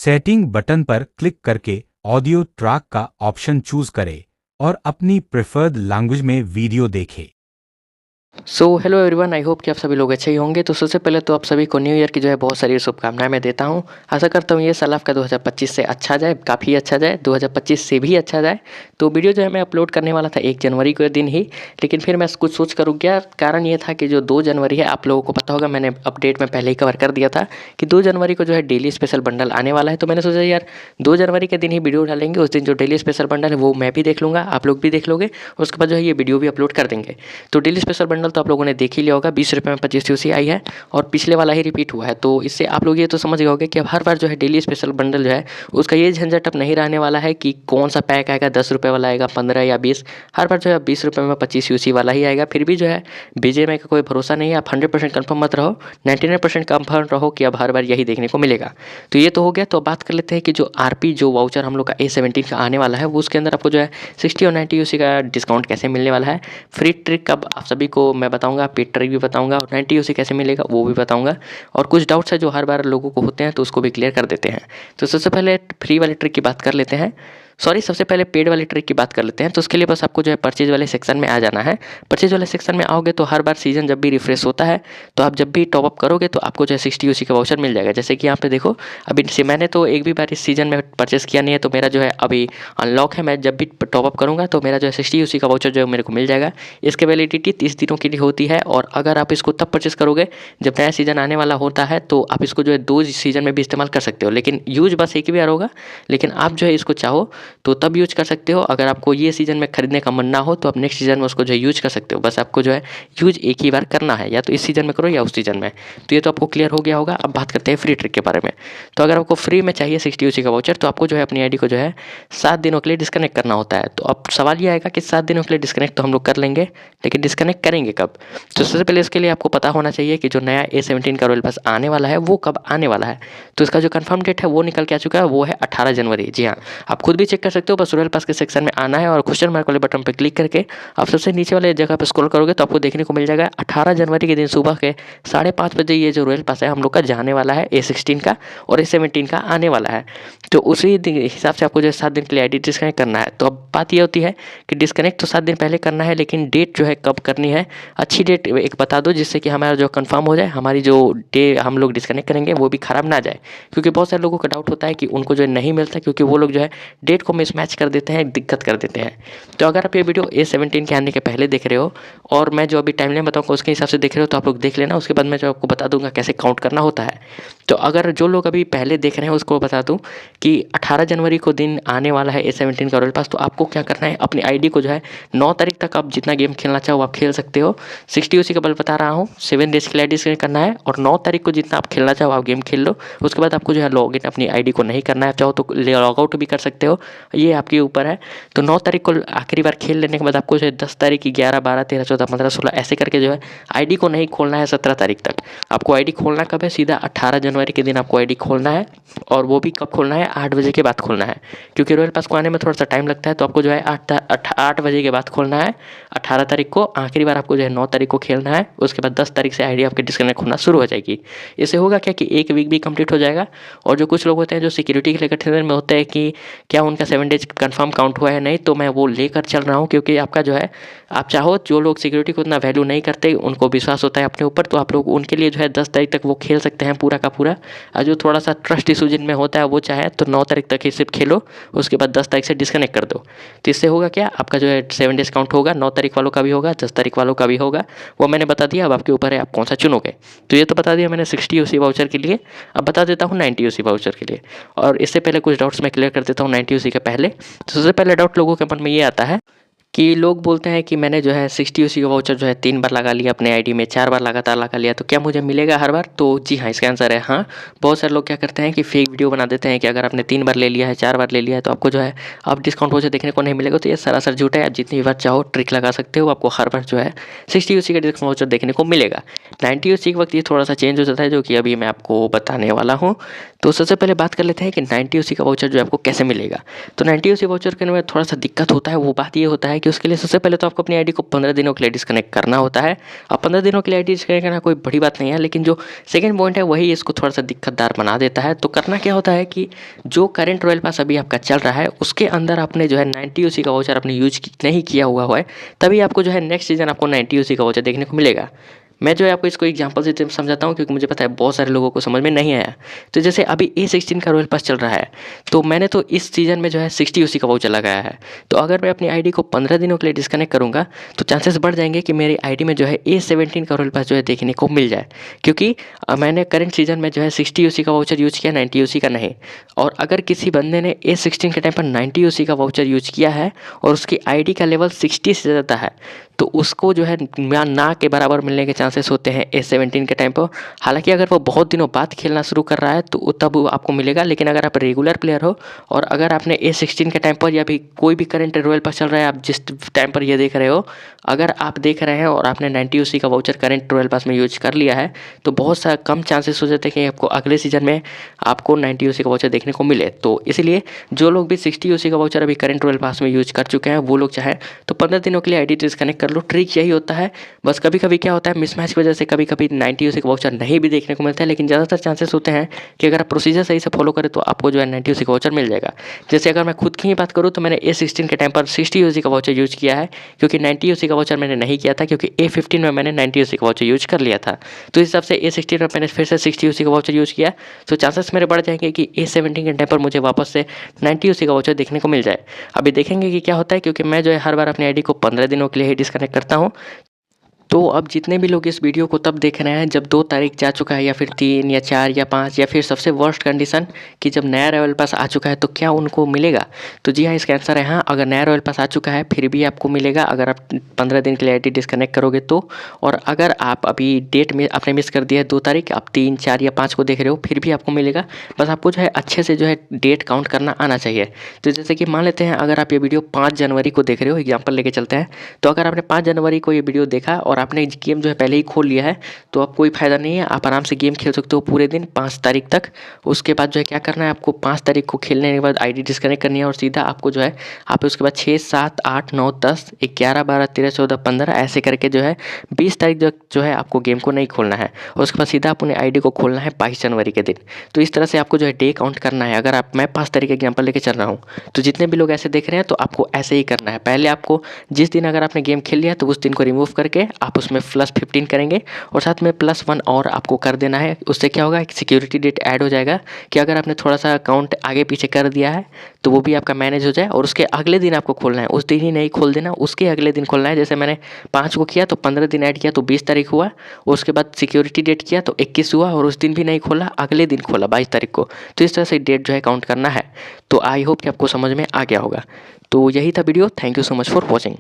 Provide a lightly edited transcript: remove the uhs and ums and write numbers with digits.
Setting button पर click करके audio track का ऑप्शन चूज करें और अपनी प्रेफर्ड लैंग्वेज में वीडियो देखें। So hello everyone, I hope कि आप सभी लोग अच्छे ही होंगे। तो सबसे पहले तो आप सभी को न्यू ईयर की जो है बहुत सारी शुभकामनाएं मैं देता हूं। आशा करता हूं ये साल आपका 2025 से अच्छा जाए, काफ़ी अच्छा जाए, 2025 से भी अच्छा जाए। तो वीडियो जो है मैं अपलोड करने वाला था 1 जनवरी के दिन ही, लेकिन फिर मैं कुछ सोच कर रुक गया। कारण ये था कि जो 2 जनवरी है, आप लोगों को पता होगा, मैंने अपडेट में पहले ही कवर कर दिया था कि 2 जनवरी को जो है डेली स्पेशल बंडल आने वाला है। तो मैंने सोचा यार 2 जनवरी के दिन ही वीडियो डालेंगे, उस दिन जो डेली स्पेशल बंडल है वो मैं भी देख लूँगा, आप लोग भी देख लोगे, उसके बाद जो है ये वीडियो भी अपलोड कर देंगे। तो डेली स्पेशल बंडल तो आप लोगों ने देख ही लिया होगा, 20 रुपये में 25 यूसी आई है और पिछले वाला ही रिपीट हुआ है। तो इससे आप लोग ये तो समझ गए होंगे कि अब हर बार जो है डेली स्पेशल बंडल जो है उसका ये झंझट अब नहीं रहने वाला है कि कौन सा पैक आएगा, 10 रुपये वाला आएगा, 15 या 20। हर बार जो है 20 रुपये में 25 यूसी वाला ही आएगा। फिर भी जो है बीजेएमआई का कोई भरोसा नहीं है, आप 100% कन्फर्म मत रहो, 99% कन्फर्म रहो कि अब हर बार यही देखने को मिलेगा। तो ये तो हो गया। तो बात कर लेते हैं कि जो आरपी जो वाउचर हम लोग का A17 का आने वाला है वो उसके अंदर आपको जो है 60 और 90 यूसी का डिस्काउंट कैसे मिलने वाला है, फ्री ट्रिक अब आप सभी को मैं बताऊंगा, पेड ट्रिक भी बताऊंगा और 90 यूसी कैसे मिलेगा वो भी बताऊंगा। और कुछ डाउट्स है जो हर बार लोगों को होते हैं तो उसको भी क्लियर कर देते हैं। तो सबसे पहले फ्री वाली ट्रिक की बात कर लेते हैं, सबसे पहले पेड वाली ट्रिक की बात कर लेते हैं। तो उसके लिए बस आपको जो है परचेज वाले सेक्शन में आ जाना है। परचेज वाले सेक्शन में आओगे तो हर बार सीजन जब भी रिफ्रेश होता है तो आप जब भी टॉपअप करोगे तो आपको जो है 60 यूसी का वाउचर मिल जाएगा। जैसे कि यहाँ पे देखो, अभी से मैंने तो एक भी बार इस सीजन में परचेस किया नहीं है, तो मेरा जो है अभी अनलॉक है। मैं जब भी टॉपअप करूँगा तो मेरा जो है 60 यूसी का वाउचर जो है मेरे को मिल जाएगा। इसकी वैलिडिटी 30 दिनों के लिए होती है और अगर आप इसको तब परचेस करोगे जब नया सीजन आने वाला होता है तो आप इसको जो है 2 सीजन में भी इस्तेमाल कर सकते हो, लेकिन यूज बस एक ही बार होगा। लेकिन आप जो है इसको चाहो तो तब यूज कर सकते हो। अगर आपको ये सीजन में खरीदने का मन ना हो तो आप नेक्स्ट सीजन में उसको जो है यूज कर सकते हो। बस आपको जो है यूज एक ही बार करना है, या तो इस सीजन में करो या उस सीजन में। तो ये तो आपको क्लियर हो गया होगा। अब बात करते हैं फ्री ट्रिक के बारे में। तो अगर आपको फ्री में चाहिए 60 यूसी का वाउचर तो आपको जो है अपनी आईडी को जो है 7 दिनों के लिए डिस्कनेक्ट करना होता है। तो अब सवाल ये आएगा कि 7 दिनों के लिए डिस्कनेक्ट तो हम लोग कर लेंगे, लेकिन डिस्कनेक्ट करेंगे कब? तो सबसे पहले इसके लिए आपको पता होना चाहिए कि जो नया A17 का रॉयल पास आने वाला है वो कब आने वाला है। तो इसका जो कंफर्म डेट है वो निकल के आ चुका है, वो है 18 जनवरी। जी हाँ, आप खुद भी चेक कर सकते हो। बस रॉयल पास के सेक्शन में आना है और क्वेश्चन मार्क वाले बटन पर क्लिक करके आप सबसे नीचे वाले जगह पर स्क्रॉल करोगे तो आपको देखने को मिल जाएगा 18 जनवरी के दिन सुबह के 5:30 बजे ये जो रॉयल पास है हम लोग का जाने वाला है, A16 का और A17 का आने वाला है। तो उसी हिसाब से आपको जो है 7 दिन के लिए आईडी डिस्कनेक्ट करना है। तो अब बात ये होती है कि डिस्कनेक्ट तो 7 दिन पहले करना है, लेकिन डेट जो है कब करनी है, अच्छी डेट एक बता दो जिससे कि हमारा जो कंफर्म हो जाए, हमारी जो डे हम लोग डिस्कनेक्ट करेंगे वो भी खराब ना जाए। क्योंकि बहुत सारे लोगों का डाउट होता है कि उनको जो है नहीं मिलता, क्योंकि वो लोग जो है डेट को मिसमैच कर देते हैं, दिक्कत कर देते हैं। तो अगर आप ये वीडियो A17 के आने के पहले देख रहे हो और मैं जो अभी टाइमलाइन बताऊंगा उसके हिसाब से देख रहे हो तो आप लोग देख लेना। उसके बाद मैं जो आपको बता दूंगा कैसे काउंट करना होता है। तो अगर जो लोग अभी पहले देख रहे हैं उसको बता दूं कि 18 जनवरी को दिन आने वाला है A17 का रॉयल पास। तो आपको क्या करना है, अपनी आईडी को जो है 9 तारीख तक आप जितना गेम खेलना चाहो आप खेल सकते हो। 60 यूसी का बल बता रहा हूँ, 7 डेज के लिए आईडी करना है और 9 तारीख को जितना आप खेलना चाहो आप गेम खेल लो। उसके बाद आपको जो है लॉग इन अपनी आईडी को नहीं करना है, चाहो तो लॉग आउट भी कर सकते हो, ये आपके ऊपर है। तो 9 तारीख को आखिरी बार खेल लेने के बाद आपको जो है 10 तारीख की 11, 12, 13, 14, 15, 16 ऐसे करके जो है आईडी को नहीं खोलना है 17 तारीख तक। आपको आईडी खोलना कब है, सीधा 18 जनवरी के दिन आपको आईडी खोलना है। और वो भी कब खोलना है, 8 बजे के बाद खोलना है, क्योंकि रॉयल पास को आने में थोड़ा सा टाइम लगता है। तो आपको जो है 8 बजे के बाद खोलना है 18 तारीख को। आखिरी बार आपको जो है 9 तारीख को खेलना है। उसके बाद 10 तारीख से आईडी आपके डिस्कनेक्ट होना शुरू हो जाएगी। इससे होगा क्या कि एक वीक भी कंप्लीट हो जाएगा। और जो कुछ लोग होते हैं जो सिक्योरिटी के लेकर टेंशन में होते हैं कि क्या उनका 7 डेज कंफर्म काउंट हुआ है नहीं, तो मैं वो लेकर चल रहा हूँ। क्योंकि आपका जो है, आप चाहो, जो लोग सिक्योरिटी को उतना वैल्यू नहीं करते, उनको विश्वास होता है अपने ऊपर, तो आप लोग उनके लिए जो है 10 तारीख तक वो खेल सकते हैं पूरा का पूरा। और जो थोड़ा सा ट्रस्ट इशू जिनमें होता है वो चाहे तो 9 तारीख तक ही सिर्फ खेलो, उसके बाद 10 तारीख से डिस्कनेक्ट कर दो। तो इससे होगा क्या, आपका जो है 7 डेज काउंट होगा, 9 तारीख वालों का भी होगा, 10 तारीख वालों का भी होगा। वो मैंने बता दिया, अब आपके ऊपर है आप कौन सा चुनोगे। तो ये तो बता दिया मैंने 60 यूसी वाउचर के लिए। अब बता देता हूँ 90 यूसी वाउचर के लिए। और इससे पहले कुछ डाउट्स मैं क्लियर कर देता हूँ 90 यूसी के पहले। तो सबसे पहले डाउट लोगों के मन में ये आता है कि लोग बोलते हैं कि मैंने जो है 60 यूसी का वाउचर जो है 3 बार लगा लिया अपने आईडी में, 4 बार लगातार लगा लिया, तो क्या मुझे मिलेगा हर बार? तो जी हाँ, इसका आंसर है हाँ। बहुत सारे लोग क्या करते हैं कि फेक वीडियो बना देते हैं कि अगर आपने 3 बार ले लिया है, 4 बार ले लिया है तो आपको जो है अब डिस्काउंट वाउचर देखने को नहीं मिलेगा। तो ये सरासर झूठ है। आप जितनी बार चाहो ट्रिक लगा सकते हो, आपको हर बार जो है 60 यूसी का डिस्काउंट वाउचर देखने को मिलेगा। 90 यूसी के वक्त ये थोड़ा सा चेंज हो जाता है, जो कि अभी मैं आपको बताने वाला हूँ। तो सबसे पहले बात कर लेते हैं कि 90 यूसी का वाउचर जो आपको कैसे मिलेगा। तो 90 यूसी वाउचर के में थोड़ा सा दिक्कत होता है। वो बात ये होता है कि उसके लिए सबसे पहले तो आपको अपनी आईडी को 15 दिनों के लिए डिस्कनेक्ट करना होता है। अब 15 दिनों के लिए आईडी डिस्कनेक्ट करना कोई बड़ी बात नहीं है, लेकिन जो सेकंड पॉइंट है वही इसको थोड़ा सा दिक्कतदार बना देता है। तो करना क्या होता है कि जो करंट रॉयल पास अभी आपका चल रहा है उसके अंदर आपने जो है 90 यूसी का वाउचर आपने यूज नहीं किया हुआ है, तभी आपको जो है नेक्स्ट सीजन आपको 90 यूसी का वाउचर देखने को मिलेगा। मैं जो है आपको इसको एग्जांपल से समझाता हूँ, क्योंकि मुझे पता है बहुत सारे लोगों को समझ में नहीं आया। तो जैसे अभी A16 का रॉयल पास चल रहा है, तो मैंने तो इस सीज़न में जो है 60 यूसी का वाउचर लगाया है। तो अगर मैं अपनी आईडी को 15 दिनों के लिए डिस्कनेक्ट करूँगा तो चांसेस बढ़ जाएंगे कि मेरी आईडी में जो है A17 का रॉयल पास जो है देखने को मिल जाए, क्योंकि मैंने करंट सीजन में जो है 60 यूसी का वाउचर यूज़ किया, 90 यूसी का नहीं। और अगर किसी बंदे ने A16 के टाइम पर 90 यूसी का वाउचर यूज़ किया है और उसकी आईडी का लेवल 60 से ज़्यादा है, तो उसको जो है ना के बराबर मिलने के चांसेस होते हैं A17 के टाइम पर। हालांकि अगर वो बहुत दिनों बाद खेलना शुरू कर रहा है तो तब वो आपको मिलेगा, लेकिन अगर आप रेगुलर प्लेयर हो और अगर आपने A16 के टाइम पर या भी कोई भी करंट रॉयल पास चल रहा है, आप जिस टाइम पर ये देख रहे हो, अगर आप देख रहे हैं और आपने 90 यूसी का वाउचर करंट रॉयल पास में यूज कर लिया है, तो बहुत सा कम चांसेस हो जाते हैं कि आपको अगले सीजन में आपको 90 यूसी का वाउचर देखने को मिले। तो इसलिए जो लोग भी 60 यूसी का वाउचर अभी करंट रॉयल पास में यूज कर चुके हैं, वो लोग चाहे तो 15 दिनों के लिए आईडी डिस्कनेक्ट कर लो। ट्रिक यही होता है। बस कभी कभी क्या होता है, मिसमैच की वजह से कभी कभी 90 यूसी का वाउचर नहीं भी देखने को मिलता है, लेकिन ज़्यादातर चांसेस होते हैं कि अगर आप प्रोसीजर सही से फॉलो करें तो आपको जो है 90 यूसी का वाउचर मिल जाएगा। जैसे अगर मैं खुद की ही बात करूँ तो मैंने A16 के टाइम पर 60 यूसी का वाउचर यूज किया है, क्योंकि 90 यूसी का वाउचर मैंने नहीं किया था, क्योंकि A15 में मैंने 90 यूसी का वाउचर यूज कर लिया था। तो इस हिसाब से A16 में मैंने फिर से 60 यूसी का वाउचर यूज किया, तो चांसेस मेरे बढ़ जाएंगे कि A17 के टाइम पर मुझे वापस से 90 यूसी का वाउचर देखने को मिल जाए। अभी देखेंगे कि क्या होता है, क्योंकि मैं जो है हर बार अपनी आईडी को 15 दिनों के लिए ही डिस्कनेक्ट करता हूँ। तो अब जितने भी लोग इस वीडियो को तब देख रहे हैं जब 2 तारीख जा चुका है, या फिर 3 या 4 या 5, या फिर सबसे वर्स्ट कंडीशन कि जब नया रॉयल पास आ चुका है, तो क्या उनको मिलेगा? तो जी हाँ, इसका आंसर है हाँ। अगर नया रॉयल पास आ चुका है फिर भी आपको मिलेगा, अगर आप 15 दिन के लिए आईडी डिस्कनेक्ट करोगे तो। और अगर आप अभी डेट में आपने मिस कर दिया है 2 तारीख, आप 3, 4 या 5 को देख रहे हो, फिर भी आपको मिलेगा। बस आपको जो है अच्छे से जो है डेट काउंट करना आना चाहिए। तो जैसे कि मान लेते हैं अगर आप ये वीडियो 5 जनवरी को देख रहे हो, एग्जाम्पल लेके चलते हैं, तो अगर आपने 5 जनवरी को ये वीडियो देखा और आपने गेम जो है पहले ही खोल लिया है, तो अब कोई फ़ायदा नहीं है। आप आराम से गेम खेल सकते हो पूरे दिन 5 तारीख तक। उसके बाद जो है क्या करना है, आपको 5 तारीख को खेलने के बाद आईडी डिस्कनेक्ट करनी है और सीधा आपको जो है आप उसके बाद 6, 7, 8, 9, 10, 11, 12, 13, 14, 15 ऐसे करके जो है 20 तारीख जो है आपको गेम को नहीं खोलना है, और उसके बाद सीधा अपने आईडी को खोलना है 22 जनवरी के दिन। तो इस तरह से आपको जो है डे काउंट करना है। अगर मैं 5 तारीख एग्जाम्पल लेके चल रहा हूँ, तो जितने भी लोग ऐसे देख रहे हैं तो आपको ऐसे ही करना है। पहले आपको जिस दिन अगर आपने गेम खेल लिया तो उस दिन को रिमूव करके आप उसमें +15 करेंगे और साथ में +1 और आपको कर देना है। उससे क्या होगा, सिक्योरिटी डेट ऐड हो जाएगा कि अगर आपने थोड़ा सा अकाउंट आगे पीछे कर दिया है तो वो भी आपका मैनेज हो जाए। और उसके अगले दिन आपको खोलना है, उस दिन ही नहीं खोल देना, उसके अगले दिन खोलना है। जैसे मैंने 5 को किया तो 15 दिन ऐड किया तो 20 तारीख हुआ, उसके बाद सिक्योरिटी डेट किया तो 21 हुआ, और उस दिन भी नहीं खोला, अगले दिन खोला 22 तारीख को। तो इस तरह से डेट जो है काउंट करना है। तो आई होप कि आपको समझ में आ गया होगा। तो यही था video. Thank you so much for watching.